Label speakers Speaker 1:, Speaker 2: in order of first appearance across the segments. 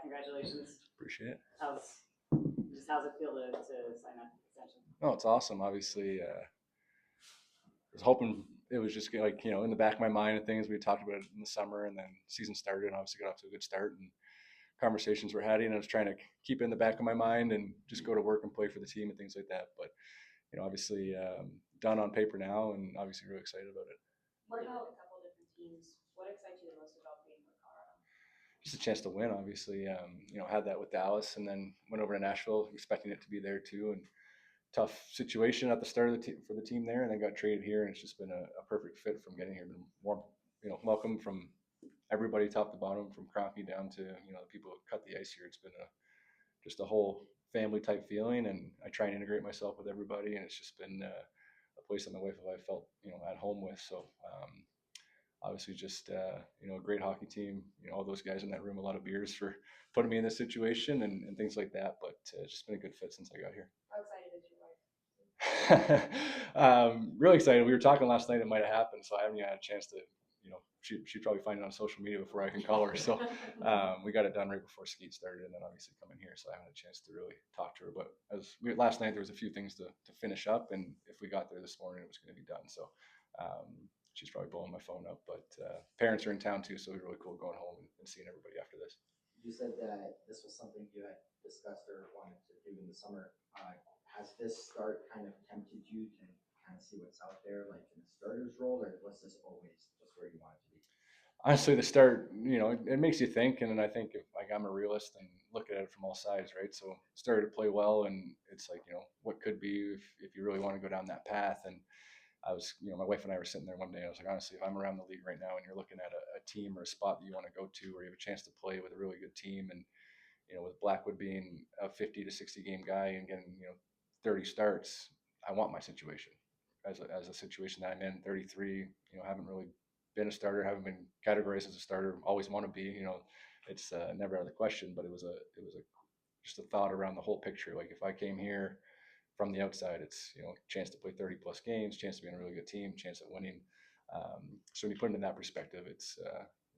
Speaker 1: Congratulations.
Speaker 2: Appreciate it.
Speaker 1: How's it feel to sign that extension?
Speaker 2: No, it's awesome. Obviously, I was hoping it was just like, in the back of my mind and things. We talked about it in the summer, and then season started, and obviously got off to a good start. And conversations were having, and I was trying to keep it in the back of my mind and just go to work and play for the team and things like that. But obviously, done on paper now, and obviously really excited about it.
Speaker 3: What about a couple different teams? What excites you the most about playing for Colorado?
Speaker 2: Just a chance to win, obviously. Had that with Dallas, and then went over to Nashville, expecting it to be there too. And tough situation at the start of for the team there, and then got traded here, and it's just been a perfect fit from getting here. Been warm, welcome from everybody, top to bottom, from Kroenke down to the people who cut the ice here. It's been just a whole family type feeling, and I try and integrate myself with everybody, and it's just been a place that my wife and I felt at home with. So obviously just a great hockey team. All those guys in that room, a lot of beers for putting me in this situation and things like that. But it's just been a good fit since I got here.
Speaker 3: How excited is your wife?
Speaker 2: Really excited. We were talking last night. It might have happened, so I haven't had a chance to. She'd probably find it on social media before I can call her. So we got it done right before Skeet started, and then obviously coming here, so I haven't had a chance to really talk to her. But last night, there was a few things to finish up, and if we got there this morning, it was going to be done. So she's probably blowing my phone up. But parents are in town too, so it was really cool going home and seeing everybody after this.
Speaker 4: You said that this was something you had discussed or wanted to do in the summer. Has this start kind of tempted you to kind of see what's out there, like in a starter's role, or was this always just where you wanted to be?
Speaker 2: Honestly, the start, it makes you think, and then I think if I'm a realist and look at it from all sides, right? So started to play well, and it's like, what could be if you really want to go down that path. And I was, my wife and I were sitting there one day, and I was like, honestly, if I'm around the league right now and you're looking at a team or a spot that you want to go to, where you have a chance to play with a really good team, and with Blackwood being a 50 to 60 game guy and getting 30 starts, I want my situation as a situation that I'm in. 33, haven't really been a starter, haven't been categorized as a starter, always want to be. It's never out of the question, but it was a just a thought around the whole picture. Like if I came here from the outside, it's chance to play 30 plus games, chance to be on a really good team, chance at winning. So when you put it in that perspective, it's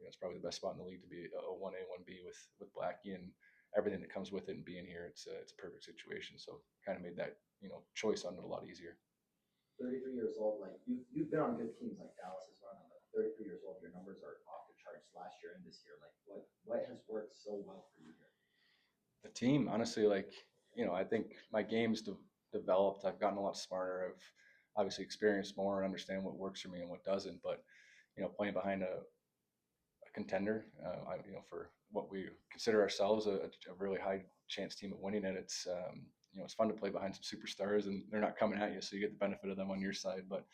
Speaker 2: it's probably the best spot in the league to be a 1A 1B with Blackie and everything that comes with it, and being here, it's a perfect situation. So kind of made that choice on it a lot easier.
Speaker 4: 33 years old, like you've been on good teams like Dallas as well. But 33 years old, your numbers are off the charts last year and this year. Like what has worked so well for you here?
Speaker 2: The team, honestly, like I think my game's developed. I've gotten a lot smarter. I've obviously experienced more and understand what works for me and what doesn't. But playing behind a contender, for what we consider ourselves a really high chance team at winning it. It's it's fun to play behind some superstars, and they're not coming at you, so you get the benefit of them on your side. But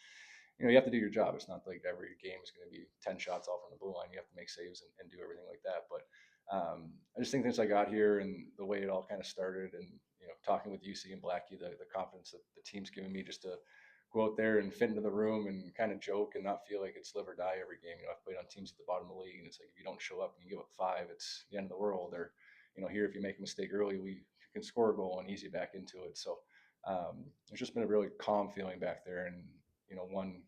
Speaker 2: you have to do your job. It's not like every game is going to be 10 shots all from the blue line. You have to make saves and do everything like that. But I just think since I got here and the way it all kind of started, and talking with UC and Blackie, the confidence that the team's given me just to go out there and fit into the room and kind of joke and not feel like it's live or die every game. I've played on teams at the bottom of the league, and it's like if you don't show up and you give up 5, it's the end of the world. Or here, if you make a mistake early, we can score a goal and ease you back into it. So it's just been a really calm feeling back there. And one,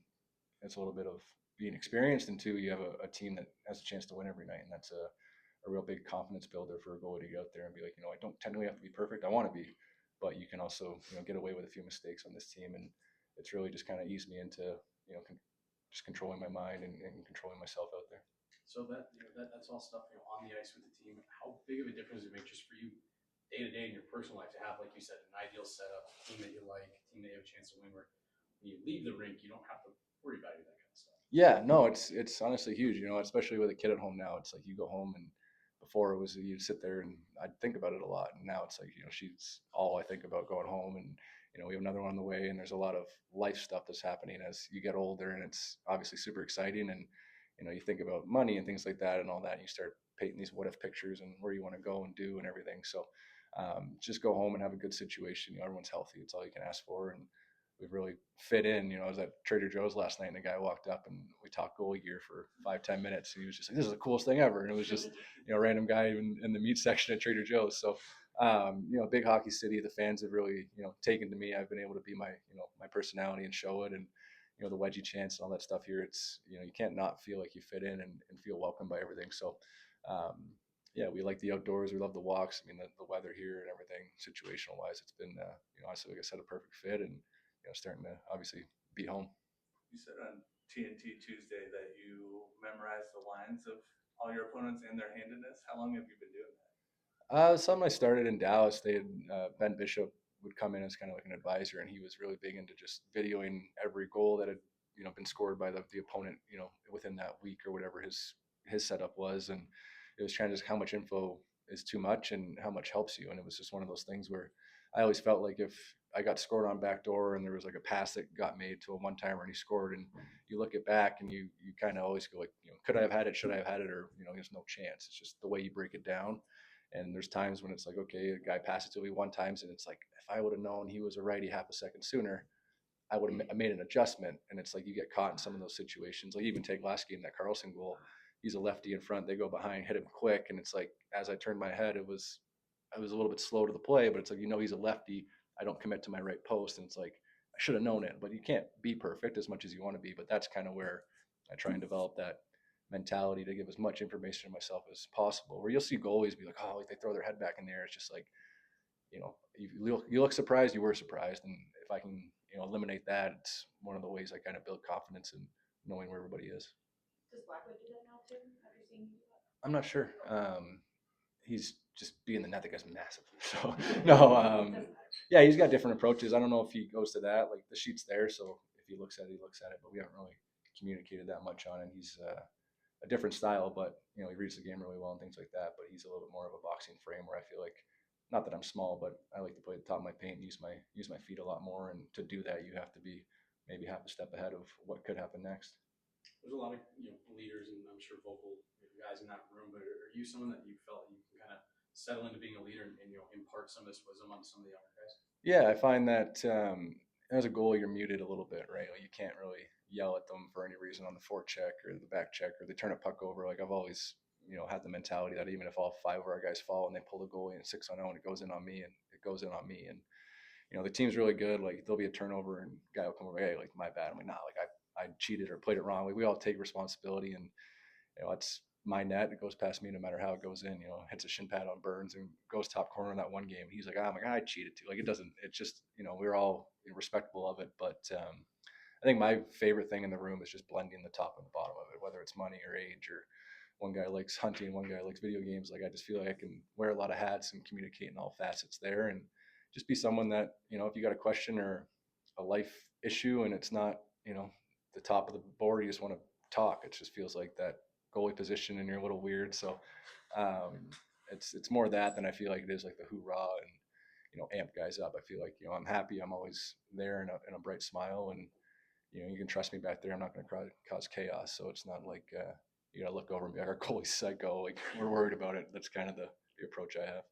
Speaker 2: it's a little bit of being experienced, and two, you have a team that has a chance to win every night, and that's a real big confidence builder for a goalie to get out there and be like, I don't technically have to be perfect. I want to be, but you can also get away with a few mistakes on this team. And it's really just kind of eased me into just controlling my mind and controlling myself out there.
Speaker 5: So that's all stuff on the ice with the team. How big of a difference does it make just for you day to day in your personal life to have, like you said, an ideal setup, a team that you like, a team that you have a chance to win, where when you leave the rink, you don't have to worry about any of that kind of stuff?
Speaker 2: Yeah, no, it's honestly huge. Especially with a kid at home now. It's like you go home, and before it was you'd sit there and I'd think about it a lot, and now it's like she's all I think about going home. And we have another one on the way, and there's a lot of life stuff that's happening as you get older, and it's obviously super exciting. And you think about money and things like that and all that, and you start painting these what if pictures and where you want to go and do and everything. So just go home and have a good situation. Everyone's healthy. It's all you can ask for. And we've really fit in. I was at Trader Joe's last night, and a guy walked up, and we talked goalie gear for 5-10 minutes. He was just like, "This is the coolest thing ever." And it was just, a random guy in the meat section at Trader Joe's. So, big hockey city. The fans have really, taken to me. I've been able to be my, my personality and show it. And, the wedgie chants and all that stuff here. It's, you can't not feel like you fit in and feel welcome by everything. So, yeah, we like the outdoors. We love the walks. I mean, the weather here and everything, situational wise, it's been, honestly, like I said, a perfect fit, and starting to obviously be home.
Speaker 6: You said on TNT Tuesday that you memorized the lines of all your opponents and their handedness. How long have you been doing that?
Speaker 2: Something I started in Dallas. They had Ben Bishop would come in as kind of like an advisor, and he was really big into just videoing every goal that had been scored by the opponent, within that week or whatever his setup was, and it was trying to just how much info is too much and how much helps you, and it was just one of those things where I always felt like if I got scored on backdoor and there was like a pass that got made to a one timer and he scored, and you look it back and you kind of always go like, could I have had it, should I have had it, or there's no chance. It's just the way you break it down. And there's times when it's like, okay, a guy passes to me one times, and it's like, if I would have known he was a righty half a second sooner, I would have made an adjustment. And it's like you get caught in some of those situations. Like even take last game, that Carlson goal, he's a lefty in front, they go behind, hit him quick, and it's like as I turned my head, I was a little bit slow to the play, but it's like he's a lefty. I don't commit to my right post, and it's like I should have known it. But you can't be perfect as much as you want to be. But that's kind of where I try and develop that mentality to give as much information to myself as possible. Where you'll see goalies be like, oh, like they throw their head back in the air. It's just like, you look surprised, you were surprised, and if I can, eliminate that, it's one of the ways I kind of build confidence in knowing where everybody is.
Speaker 3: Does Blackwood do that now too, after seeing you do that?
Speaker 2: I'm not sure. He's just being the net, that guy's massive. So no, yeah, he's got different approaches. I don't know if he goes to that. Like the sheet's there, so if he looks at it, he looks at it. But we haven't really communicated that much on it. He's a different style, but he reads the game really well and things like that. But he's a little bit more of a boxing frame where I feel like, not that I'm small, but I like to play at the top of my paint and use my feet a lot more. And to do that, you have to be maybe half a step ahead of what could happen next.
Speaker 5: There's a lot of leaders and I'm sure vocal guys in that room, but are you someone that you felt you can kind of settle into being a leader and impart some of this wisdom on some of the younger guys?
Speaker 2: Yeah, I find that as a goalie, you're muted a little bit, right? Like you can't really yell at them for any reason on the forecheck or the back check, or they turn a puck over. Like I've always had the mentality that even if all five of our guys fall and they pull the goalie and 6-0 and it goes in on me, and it goes in on me, and the team's really good. Like there'll be a turnover and guy will come over, hey, like my bad. I'm like, nah, like I cheated or played it wrong. Like we all take responsibility, and it's my net. It goes past me no matter how it goes in. Hits a shin pad on Burns and goes top corner in that one game. He's like, oh my God, I cheated too. Like it doesn't. It's just we're all respectable of it. But I think my favorite thing in the room is just blending the top and the bottom of it, whether it's money or age, or one guy likes hunting, one guy likes video games. Like I just feel like I can wear a lot of hats and communicate in all facets there, and just be someone that if you got a question or a life issue and it's not the top of the board, you just want to talk. It just feels like that goalie position and you're a little weird. So it's more that than I feel like it is like the hoorah and amp guys up. I feel like I'm happy. I'm always there in a bright smile, and you can trust me back there. I'm not going to cause chaos. So it's not like you got to look over and be like, our goalie's psycho. Like we're worried about it. That's kind of the approach I have.